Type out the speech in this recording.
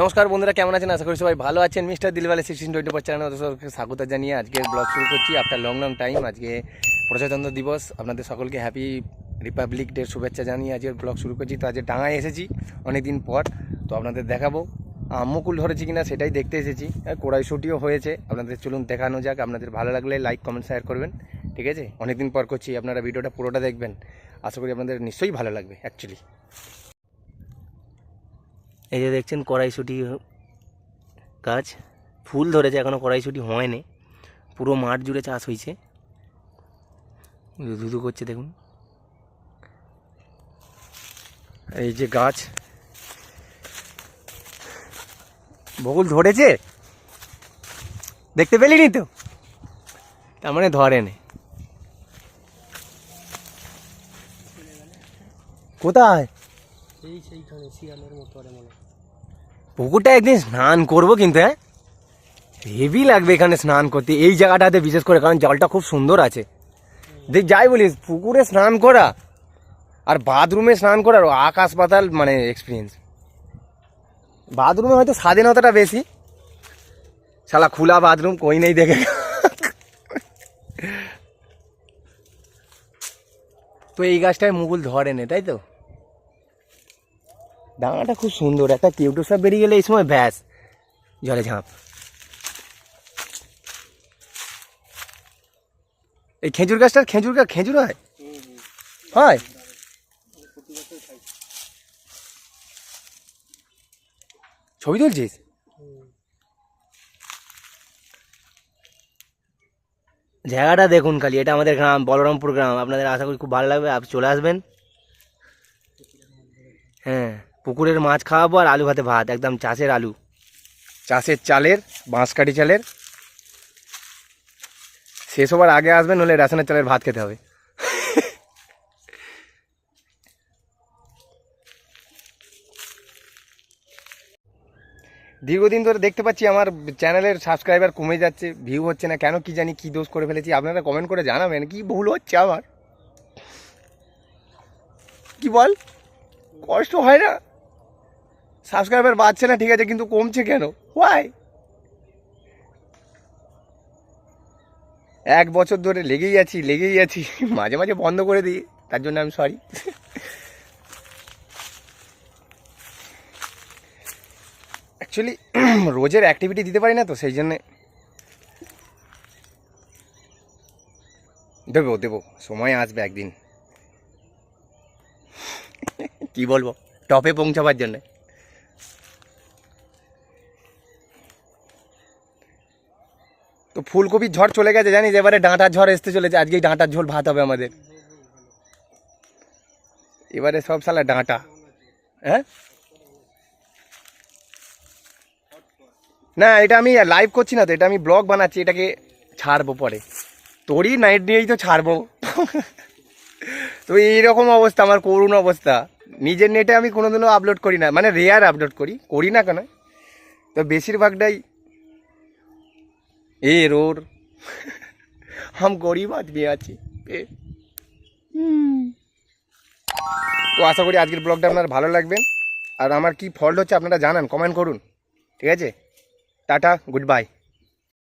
নমস্কার বন্ধুরা, কেমন আছেন? আশা করি সবাই ভালো আছেন। মিস্টার দিলওয়ালে 1624 চ্যানেলে সকলকে স্বাগত জানিয়ে আজকে ব্লগ শুরু করছি আফটার লং টাইম। আজকে প্রজাতন্ত্র দিবস, আপনাদের সকলকে হ্যাপি রিপাবলিক ডে শুভেচ্ছা জানিয়ে আজকে ব্লগ শুরু করছি। তো আজকে ডাঙায় এসেছি অনেক দিন পর, তো আপনাদের দেখাবো মুকুল ধরেছি কিনা সেটাই দেখতে এসেছি। কড়াইশুটিও হয়েছে, আপনাদের চলুন দেখানো যাক। আপনাদের ভালো লাগলে লাইক কমেন্ট শেয়ার করবেন, ঠিক আছে? অনেকদিন পর করছি, আপনারা ভিডিওটা পুরোটা দেখবেন, আশা করি আপনাদের নিশ্চয়ই ভালো লাগবে। অ্যাকচুয়ালি এই যে দেখছেন কড়াইশুটি গাছ ফুল ধরেছে, এখনও কড়াইশুটি হয়নি। পুরো মাঠ জুড়ে চাষ হয়েছে, ধুধু করছে দেখুন। এই যে গাছ বকুল ধরেছে, দেখতে পেলিনি তো, তার মানে ধরেনি। কোথায়? পুকুরটা একদিন স্নান করবো কিন্তু, হ্যাঁ হেভি লাগবে এখানে স্নান করতে, এই জায়গাটাতে বিশেষ করে, কারণ জলটা খুব সুন্দর আছে। দেখ যাই বলিস, পুকুরে স্নান করা আর বাথরুমে স্নান করার আকাশ পাতাল মানে এক্সপিরিয়েন্স। বাথরুমে হয়তো স্বাধীনতাটা বেশি, শালা খোলা বাথরুম কই নেই দেখে। তো এই গাছটায় মুকুল ধরে নে, তাই তো? ডাঙাটা খুব সুন্দর, একটা কেউটো সব বেরিয়ে গেলে এই সময় ব্যাস জলে ঝাঁপ। এই খেজুর গাছটার খেজুর হয় হয় ছবি তুলছিস? জায়গাটা দেখুন খালি, এটা আমাদের গ্রাম, বলরামপুর গ্রাম। আপনাদের আশা করি খুব ভালো লাগবে, আপনি চলে আসবেন। হ্যাঁ, পুকুরের মাছ খাওয়াবো আর আলু ভাতে ভাত, একদম চাষের আলু, চাষের চালের, বাঁশকাঠি চালের। শেষ হবার আগে আসবেন, হলে রেশনের চালের ভাত খেতে হবে। দীর্ঘদিন ধরে দেখতে পাচ্ছি আমার চ্যানেলের সাবস্ক্রাইবার কমে যাচ্ছে, ভিউ হচ্ছে না কেন, কি জানি কি দোষ করে ফেলেছি। আপনারা কমেন্ট করে জানাবেন কি ভুল হচ্ছে আমার। কি বল, কষ্ট হয় না? সাবস্ক্রাইবার বাড়ছে না ঠিক আছে, কিন্তু কমছে কেন? ওয়াই? 1 বছর ধরে লেগেই আছি, মাঝে মাঝে বন্ধ করে দিই, তার জন্য আমি সরি। অ্যাকচুয়ালি রোজের অ্যাক্টিভিটি দিতে পারি না, তো সেই জন্যে। দেবো, সময় আসবে একদিন। কি বলবো, টপে পৌঁছাবার জন্যে। তো ফুলকপির ঝড় চলে গেছে জানিস, এবারে ডাঁটার ঝড় আসতে চলেছে। আজকেই ডাঁটার ঝোল ভাত হবে আমাদের, এবারে সব সালা ডাঁটা। হ্যাঁ না, এটা আমি লাইভ করছি না তো, এটা আমি ব্লগ বানাচ্ছি, এটাকে ছাড়বো পরে। তোরই নাইট নিয়েই তো ছাড়বো। তো এইরকম অবস্থা, আমার করুণ অবস্থা। নিজের নেটে আমি কোনোদিনও আপলোড করি না, মানে রেয়ার আপলোড করি না কেন, তো বেশিরভাগটাই রোর। হাম গরিব আদমি আছি। তো আশা করি আজকের ব্লগটা আপনার ভালো লাগবে, আর আমার কি ফল্ট হচ্ছে আপনারা জানান, কমেন্ট করুন, ঠিক আছে? Tata, good bye.